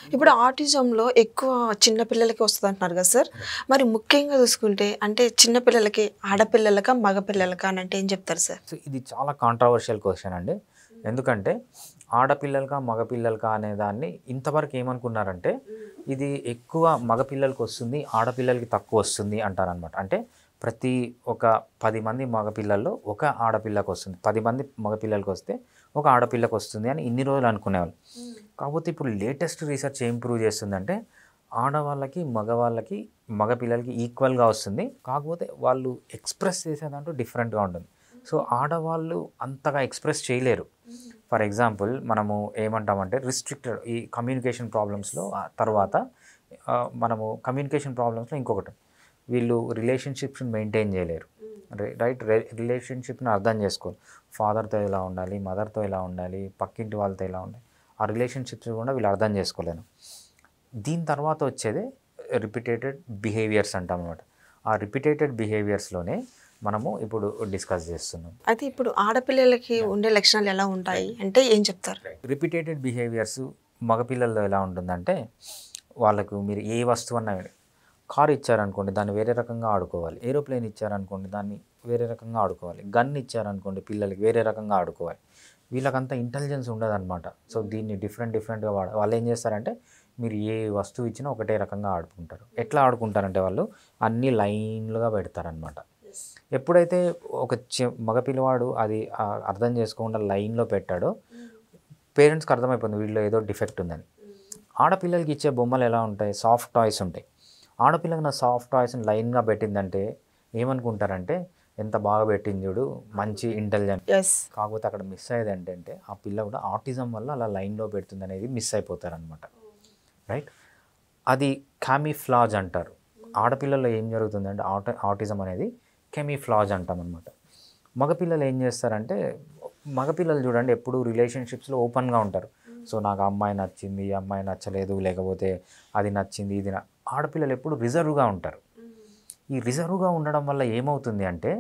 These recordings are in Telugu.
ఇప్పుడు ఆటిజంలో ఎక్కువ చిన్న పిల్లలకి వస్తదంటున్నారు కదా సార్. మరి ముఖ్యంగా చూసుకుంటే అంటే చిన్న పిల్లలకి ఆడపిల్లలకా? మగ పిల్లలకా అని అంటే ఏం చెప్తారు సార్? సో ఇది చాలా కాంట్రవర్షియల్ క్వశ్చన్ అండి. ఎందుకంటే ఆడపిల్లలకా, మగపిల్లలకా అనే దాన్ని ఇంతవరకు ఏమనుకున్నారంటే ఇది ఎక్కువ మగపిల్లలకి వస్తుంది, ఆడపిల్లలకి తక్కువ వస్తుంది అంటారనమాట. అంటే ప్రతి ఒక 10 మంది మగపిల్లల్లో ఒక ఆడపిల్లకి వస్తుంది, 10 మంది మగపిల్లలకి వస్తే ఒక ఆడపిల్లకి వస్తుంది అని ఇన్ని రోజులు అనుకునేవాళ్ళు. కాకపోతే ఇప్పుడు లేటెస్ట్ రీసెర్చ్ ఏం ప్రూవ్ చేస్తుందంటే ఆడవాళ్ళకి, మగవాళ్ళకి, మగపిల్లలకి ఈక్వల్గా వస్తుంది. కాకపోతే వాళ్ళు ఎక్స్ప్రెస్ చేసే దాంట్లో డిఫరెంట్గా ఉంటుంది. సో ఆడవాళ్ళు అంతగా ఎక్స్ప్రెస్ చేయలేరు. ఫర్ ఎగ్జాంపుల్ మనము ఏమంటామంటే రిస్ట్రిక్టెడ్ ఈ కమ్యూనికేషన్ ప్రాబ్లమ్స్లో తర్వాత మనము కమ్యూనికేషన్ ప్రాబ్లమ్స్లో ఇంకొకటి వీళ్ళు రిలేషన్షిప్స్ని మెయింటైన్ చేయలేరు. రైట్, రిలేషన్షిప్ని అర్థం చేసుకోవాలి. ఫాదర్తో ఎలా ఉండాలి, మదర్తో ఎలా ఉండాలి, పక్కింటి వాళ్ళతో ఎలా ఉండాలి, ఆ రిలేషన్షిప్స్ కూడా వీళ్ళు అర్థం చేసుకోలేరు. దీని తర్వాత వచ్చేదే రిపీటెడ్ బిహేవియర్స్ అంటాం అనమాట. ఆ రిపీటెడ్ బిహేవియర్స్లోనే మనము ఇప్పుడు డిస్కస్ చేస్తున్నాం. అయితే ఇప్పుడు ఆడపిల్లలకి ఉండే లక్షణాలు ఎలా ఉంటాయి అంటే ఏం చెప్తారు? రిపీటెడ్ బిహేవియర్స్ మగపిల్లల్లో ఎలా ఉంటుందంటే వాళ్ళకు మీరు ఏ వస్తువు అన్నా కార్ ఇచ్చారనుకోండి దాన్ని వేరే రకంగా ఆడుకోవాలి, ఏరోప్లేన్ ఇచ్చారనుకోండి దాన్ని వేరే రకంగా ఆడుకోవాలి, గన్ ఇచ్చారనుకోండి పిల్లలకి వేరే రకంగా ఆడుకోవాలి. వీళ్ళకంత ఇంటెలిజెన్స్ ఉండదన్నమాట. సో దీన్ని డిఫరెంట్గా వాళ్ళు ఏం చేస్తారంటే మీరు ఏ వస్తువు ఇచ్చినా ఒకటే రకంగా ఆడుకుంటారు. ఎట్లా ఆడుకుంటారంటే వాళ్ళు అన్ని లైన్లుగా పెడతారనమాట. ఎప్పుడైతే ఒక మగపిల్లవాడు అది అర్థం చేసుకోకుండా లైన్లో పెట్టాడో పేరెంట్స్కి అర్థమైపోతుంది వీళ్ళు ఏదో డిఫెక్ట్ ఉందని. ఆడపిల్లలకి ఇచ్చే బొమ్మలు ఎలా ఉంటాయి, సాఫ్ట్ టాయ్స్ ఉంటాయి. ఆడపిల్లకి నా సాఫ్ట్ టాయ్స్ని లైన్గా పెట్టిందంటే ఏమనుకుంటారంటే ఎంత బాగా పెట్టింది చూడు, మంచి ఇంటెలిజెంట్. కాకపోతే అక్కడ మిస్ అయ్యేది ఏంటంటే ఆ పిల్ల కూడా ఆటిజం వల్ల అలా లైన్లో పెడుతుంది అనేది మిస్ అయిపోతారనమాట. రైట్, అది క్యామిఫ్లాజ్ అంటారు. ఆడపిల్లల్లో ఏం జరుగుతుందంటే ఆటిజం అనేది కెమిఫ్లాజ్ అంటాం అనమాట. మగపిల్లలు ఏం చేస్తారంటే మగపిల్లలు చూడండి ఎప్పుడు రిలేషన్షిప్స్లో ఓపెన్గా ఉంటారు. సో నాకు ఆ అమ్మాయి నచ్చింది, ఈ అమ్మాయి నచ్చలేదు, లేకపోతే అది నచ్చింది ఇది ఆడపిల్లలు ఎప్పుడు రిజర్వ్గా ఉంటారు. ఈ రిజర్వ్గా ఉండడం వల్ల ఏమవుతుంది అంటే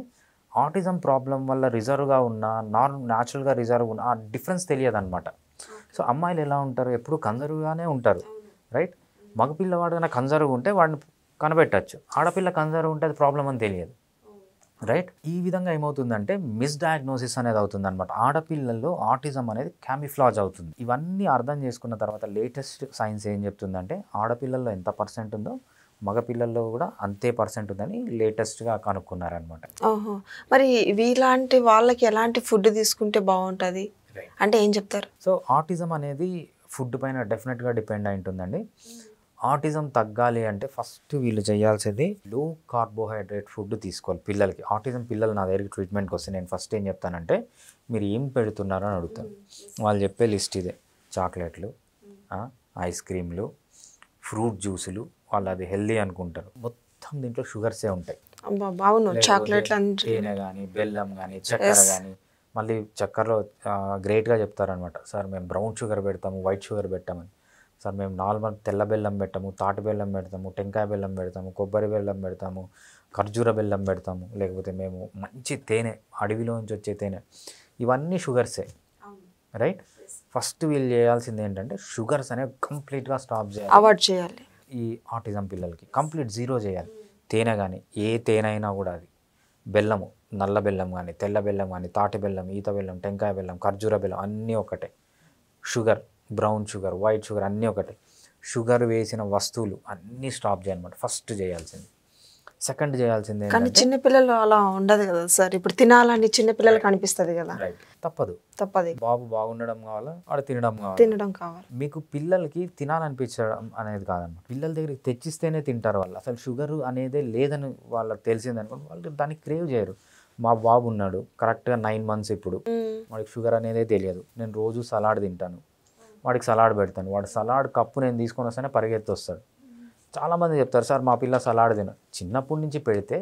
ఆటిజం ప్రాబ్లం వల్ల రిజర్వ్గా ఉన్న న్యాచురల్గా రిజర్వ్ ఉన్న ఆ డిఫరెన్స్ తెలియదు అనమాట. సో అమ్మాయిలు ఎలా ఉంటారు, ఎప్పుడు కన్జర్వ్గానే ఉంటారు. రైట్, మగపిల్లవాడు కన్నా కన్జర్వ్ ఉంటే వాడిని కనిపెట్టచ్చు, ఆడపిల్ల కన్జర్వ్ ఉంటే అది ప్రాబ్లం అని తెలియదు. రైట్, ఈ విధంగా ఏమవుతుందంటే మిస్డయాగ్నోసిస్ అనేది అవుతుంది అనమాట. ఆడపిల్లల్లో ఆటిజం అనేది క్యామిఫ్లాజ్ అవుతుంది. ఇవన్నీ అర్థం చేసుకున్న తర్వాత లేటెస్ట్ సైన్స్ ఏం చెప్తుందంటే ఆడపిల్లల్లో ఎంత పర్సెంట్ ఉందో మగపిల్లల్లో కూడా అంతే పర్సెంట్ ఉందని లేటెస్ట్గా కనుక్కున్నారనమాట. ఓహో, మరి వీలాంటి వాళ్ళకి ఎలాంటి ఫుడ్ తీసుకుంటే బాగుంటుంది అంటే ఏం చెప్తారు? సో ఆటిజం అనేది ఫుడ్ పైన డెఫినెట్గా డిపెండ్ అయి ఉంటుందండి. ఆటిజం తగ్గాలి అంటే ఫస్ట్ వీళ్ళు చేయాల్సింది లో కార్బోహైడ్రేట్ ఫుడ్ తీసుకోవాలి పిల్లలకి. ఆటిజం పిల్లలు నా దగ్గరికి ట్రీట్మెంట్కి వస్తే నేను ఫస్ట్ ఏం చెప్తానంటే మీరు ఏం పెడుతున్నారో అని అడుగుతాను. వాళ్ళు చెప్పే లిస్ట్ ఇదే: చాక్లెట్లు, ఐస్ క్రీమ్లు, ఫ్రూట్ జ్యూసులు. వాళ్ళు అది హెల్దీ అనుకుంటారు. మొత్తం దీంట్లో షుగర్సే ఉంటాయి. తేనె కానీ, బెల్లం కానీ, చక్కెర కానీ. మళ్ళీ చక్కెరలో గ్రేట్గా చెప్తారనమాట, సార్ మేము బ్రౌన్ షుగర్ పెడతాము, వైట్ షుగర్ పెట్టామని. సార్ మేము నార్మల్ తెల్ల బెల్లం పెట్టాము, తాటి బెల్లం పెడతాము, టెంకాయ బెల్లం పెడతాము, కొబ్బరి బెల్లం పెడతాము, ఖర్జూర బెల్లం పెడతాము, లేకపోతే మేము మంచి తేనె అడవిలోంచి వచ్చే తేనె. ఇవన్నీ షుగర్సే. రైట్, ఫస్ట్ వీళ్ళు చేయాల్సింది ఏంటంటే షుగర్స్ అనేవి కంప్లీట్గా స్టాప్ చేయాలి, అవాయిడ్ చేయాలి. ఈ ఆటిజం పిల్లలకి కంప్లీట్ జీరో చేయాలి. తేనె కానీ ఏ తేనె అయినా కూడా అది, బెల్లము నల్ల బెల్లం కానీ, తెల్ల బెల్లం కానీ, తాటి బెల్లం, ఈత బెల్లం, టెంకాయ బెల్లం, ఖర్జూర బెల్లం అన్నీ ఒకటే. Sugar, brown sugar, white sugar అన్నీ ఒకటే. షుగర్ వేసిన వస్తువులు అన్నీ స్టాప్ చేయాలన్నమాట ఫస్ట్ చేయాల్సింది. సెకండ్ చేయాల్సింది కానీ చిన్నపిల్లలు అలా ఉండదు కదా సార్, ఇప్పుడు తినాలని చిన్నపిల్లలకి అనిపిస్తుంది కదా. రైట్, తప్పదు. బాబు బాగుండడం కావాలా, ఆడ తినడం కావాలి. మీకు పిల్లలకి తినాలనిపించడం అనేది కాదన్నమాట. పిల్లల దగ్గరికి తెచ్చిస్తేనే తింటారు వాళ్ళు. అసలు షుగర్ అనేదే లేదని వాళ్ళకి తెలిసిందనుకోండి వాళ్ళు దాన్ని క్రేవ్ చేయరు. మా బాబు ఉన్నాడు కరెక్ట్గా 9 months ఇప్పుడు, వాడికి షుగర్ అనేదే తెలియదు. నేను రోజు సలాడ్ తింటాను, వాడికి సలాడ్ పెడతాను. వాడు సలాడ్ కప్పు నేను తీసుకొని వస్తేనే పరిగెత్తి వస్తాడు. చాలామంది చెప్తారు, సార్ మా పిల్ల సలాడ్ తిన. చిన్నప్పటి నుంచి పెడితే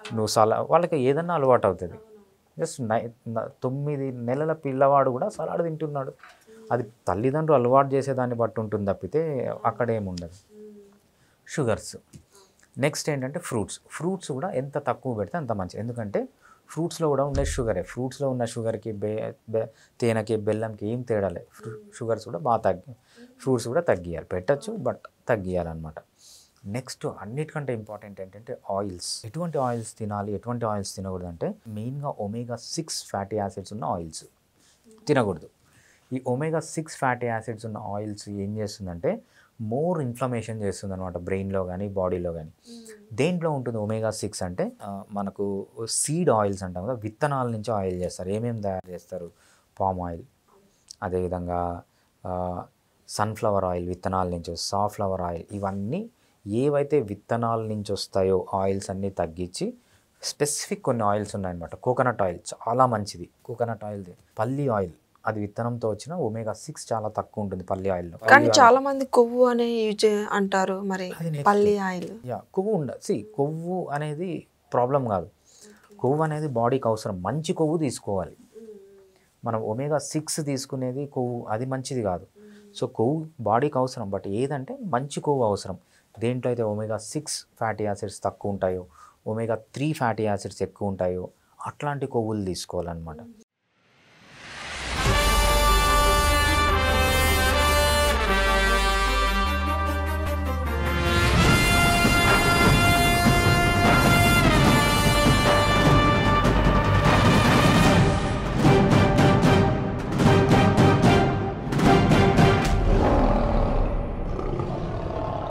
నువ్వు వాళ్ళకి ఏదన్నా అలవాటు అవుతుంది. జస్ట్ 9 నెలల పిల్లవాడు కూడా సలాడ్ తింటున్నాడు. అది తల్లిదండ్రులు అలవాటు చేసేదాన్ని బట్టి ఉంటుంది తప్పితే అక్కడ ఏముండదు. షుగర్స్. నెక్స్ట్ ఏంటంటే ఫ్రూట్స్ కూడా ఎంత తక్కువ పెడితే అంత మంచిది. ఎందుకంటే ఫ్రూట్స్లో కూడా ఉండే షుగరే. ఫ్రూట్స్లో ఉన్న షుగర్కి తేనెకి బెల్లంకి ఏం తేడా లేదు. షుగర్స్ కూడా బాగా ఫ్రూట్స్ కూడా తగ్గియాలి. పెట్టచ్చు బట్ తగ్గియాలన్నమాట. నెక్స్ట్ అన్నిటికంటే ఇంపార్టెంట్ ఏంటంటే ఆయిల్స్. ఎటువంటి ఆయిల్స్ తినాలి, ఎటువంటి ఆయిల్స్ తినకూడదు అంటే మెయిన్గా omega-6 ఫ్యాటీ యాసిడ్స్ ఉన్న ఆయిల్స్ తినకూడదు. ఈ omega-6 ఫ్యాటీ యాసిడ్స్ ఉన్న ఆయిల్స్ ఏం చేస్తుందంటే మోర్ ఇన్ఫ్లమేషన్ చేస్తుంది అనమాట, బ్రెయిన్లో కానీ బాడీలో కానీ. దేంట్లో ఉంటుంది omega-6 అంటే మనకు సీడ్ ఆయిల్స్ అంటాం కదా, విత్తనాల నుంచి ఆయిల్ చేస్తారు. ఏమేమి తయారు చేస్తారు? పామ్ ఆయిల్, అదేవిధంగా సన్ఫ్లవర్ ఆయిల్ విత్తనాల నుంచి, సాఫ్లవర్ ఆయిల్, ఇవన్నీ ఏవైతే విత్తనాల నుంచి వస్తాయో ఆయిల్స్ అన్నీ తగ్గించి స్పెసిఫిక్ కొన్ని ఆయిల్స్ ఉన్నాయన్నమాట. కోకోనట్ ఆయిల్ చాలా మంచిది. కోకోనట్ ఆయిల్, పల్లి ఆయిల్, అది విత్తనంతో వచ్చిన omega-6 చాలా తక్కువ ఉంటుంది పల్లి ఆయిల్లో. కానీ చాలా మంది కొవ్వు అనే యూజ్ అంటారు, మరి పల్లి ఆయిల్. కొవ్వు ఉండదు. కొవ్వు అనేది ప్రాబ్లం కాదు. కొవ్వు అనేది బాడీకి అవసరం. మంచి కొవ్వు తీసుకోవాలి. మనం omega-6 తీసుకునేది కొవ్వు, అది మంచిది కాదు. సో కొవ్వు బాడీకి అవసరం, బట్ ఏదంటే మంచి కొవ్వు అవసరం. దేంట్లో అయితే omega-6 ఫ్యాటీ యాసిడ్స్ తక్కువ ఉంటాయో, omega-3 ఫ్యాటీ యాసిడ్స్ ఎక్కువ ఉంటాయో అట్లాంటి కొవ్వులు తీసుకోవాలన్నమాట.